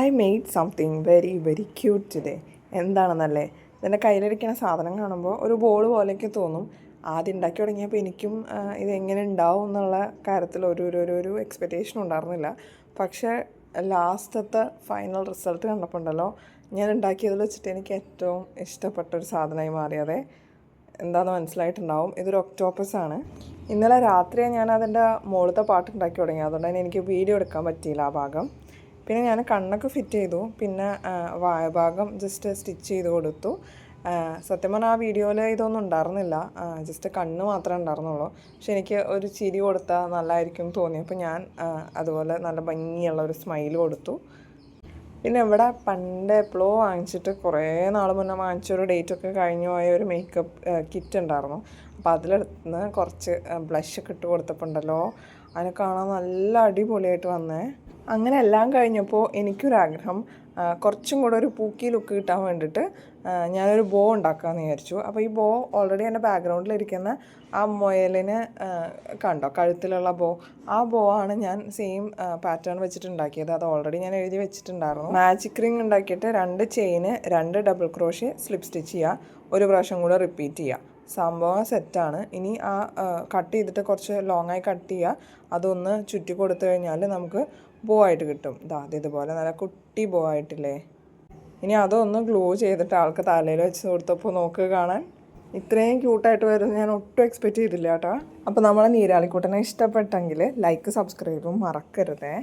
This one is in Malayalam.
I made something very very cute today. എന്താണെന്നല്ലേ, ഇതിൻ്റെ കയ്യിലിരിക്കുന്ന സാധനം കാണുമ്പോൾ ഒരു ബോൾ പോലെയൊക്കെ തോന്നും. ആദ്യം ഉണ്ടാക്കി തുടങ്ങിയപ്പോൾ എനിക്കും ഇതെങ്ങനെ ഉണ്ടാവും എന്നുള്ള കാര്യത്തിൽ ഒരു എക്സ്പെക്റ്റേഷനും ഉണ്ടായിരുന്നില്ല. പക്ഷേ ലാസ്റ്റത്തെ ഫൈനൽ റിസൾട്ട് കണ്ടപ്പോൾ ഉണ്ടല്ലോ, ഞാൻ ഉണ്ടാക്കിയതിൽ വെച്ചിട്ട് എനിക്ക് ഏറ്റവും ഇഷ്ടപ്പെട്ട ഒരു സാധനമായി മാറിയതേ എന്താണെന്ന് മനസ്സിലായിട്ടുണ്ടാവും. ഇതൊരു ഒക്ടോപ്പസ് ആണ്. ഇന്നലെ രാത്രിയാണ് ഞാൻ അതിൻ്റെ മുകളിലത്തെ പാട്ട് ഉണ്ടാക്കി തുടങ്ങി. അതുകൊണ്ട് തന്നെ എനിക്ക് വീഡിയോ എടുക്കാൻ പറ്റിയില്ല ആ ഭാഗം. പിന്നെ ഞാൻ കണ്ണൊക്കെ ഫിറ്റ് ചെയ്തു. പിന്നെ വായഭാഗം ജസ്റ്റ് സ്റ്റിച്ച് ചെയ്ത് കൊടുത്തു. സത്യം പറഞ്ഞാൽ ആ വീഡിയോയിൽ ഇതൊന്നും ഉണ്ടായിരുന്നില്ല, ജസ്റ്റ് കണ്ണ് മാത്രമേ ഉണ്ടായിരുന്നുള്ളൂ. പക്ഷെ എനിക്ക് ഒരു ചിരി കൊടുത്താൽ നല്ലതായിരിക്കും തോന്നി. അപ്പോൾ ഞാൻ അതുപോലെ നല്ല ഭംഗിയുള്ള ഒരു സ്മൈൽ കൊടുത്തു. പിന്നെ ഇവിടെ പണ്ട് എപ്പോഴോ വാങ്ങിച്ചിട്ട് കുറേ നാൾ മുന്നേ വാങ്ങിച്ചൊരു ഡേറ്റൊക്കെ കഴിഞ്ഞു പോയ ഒരു മേക്കപ്പ് കിറ്റ് ഉണ്ടായിരുന്നു. അപ്പോൾ അതിലെടുത്ത് കുറച്ച് ബ്ലഷൊക്കെ ഇട്ട് കൊടുത്തപ്പോൾ ഉണ്ടല്ലോ, അതിനെ കാണാൻ നല്ല അടിപൊളിയായിട്ട് വന്നേ. അങ്ങനെ എല്ലാം കഴിഞ്ഞപ്പോൾ എനിക്കൊരാഗ്രഹം, കുറച്ചും കൂടെ ഒരു പൂക്കി ലുക്ക് കിട്ടാൻ വേണ്ടിയിട്ട് ഞാനൊരു ബോ ഉണ്ടാക്കാമെന്ന് വിചാരിച്ചു. അപ്പോൾ ഈ ബോ ഓൾറെഡി എൻ്റെ ബാക്ക്ഗ്രൗണ്ടിലിരിക്കുന്ന ആ മുയലിന് കണ്ടോ, കഴുത്തിലുള്ള ബോ, ആ ബോ ആണ് ഞാൻ സെയിം പാറ്റേൺ വെച്ചിട്ട് ഉണ്ടാക്കിയത്. അത് ഓൾറെഡി ഞാൻ എഴുതി വെച്ചിട്ടുണ്ടായിരുന്നു. മാജിക് റിങ് ഉണ്ടാക്കിയിട്ട് 2 ചെയിന് 2 ഡബിൾ ക്രോഷ്യ സ്ലിപ്പ് സ്റ്റിച്ച് ചെയ്യുക, ഒരു പ്രാവശ്യം കൂടെ റിപ്പീറ്റ് ചെയ്യുക. സംഭവം സെറ്റാണ്. ഇനി ആ കട്ട് ചെയ്തിട്ട് കുറച്ച് ലോങ്ങായി കട്ട് ചെയ്യുക, അതൊന്ന് ചുറ്റി കൊടുത്തു കഴിഞ്ഞാൽ നമുക്ക് ബോ ആയിട്ട് കിട്ടും. ഇതുപോലെ നല്ല കുട്ടി ബോ ആയിട്ടില്ലേ. ഇനി അതൊന്ന് ഗ്ലൂ ചെയ്തിട്ട് ആൾക്ക് തലയിൽ വെച്ച് കൊടുത്തപ്പോൾ നോക്കുക കാണാൻ ഇത്രയും ക്യൂട്ടായിട്ട് വരുന്നത് ഞാൻ ഒട്ടും എക്സ്പെക്റ്റ് ചെയ്തില്ല കേട്ടോ. അപ്പോൾ നമ്മളെ നീരാളിക്കുട്ടനെ ഇഷ്ടപ്പെട്ടെങ്കിൽ ലൈക്ക് സബ്സ്ക്രൈബും മറക്കരുതേ.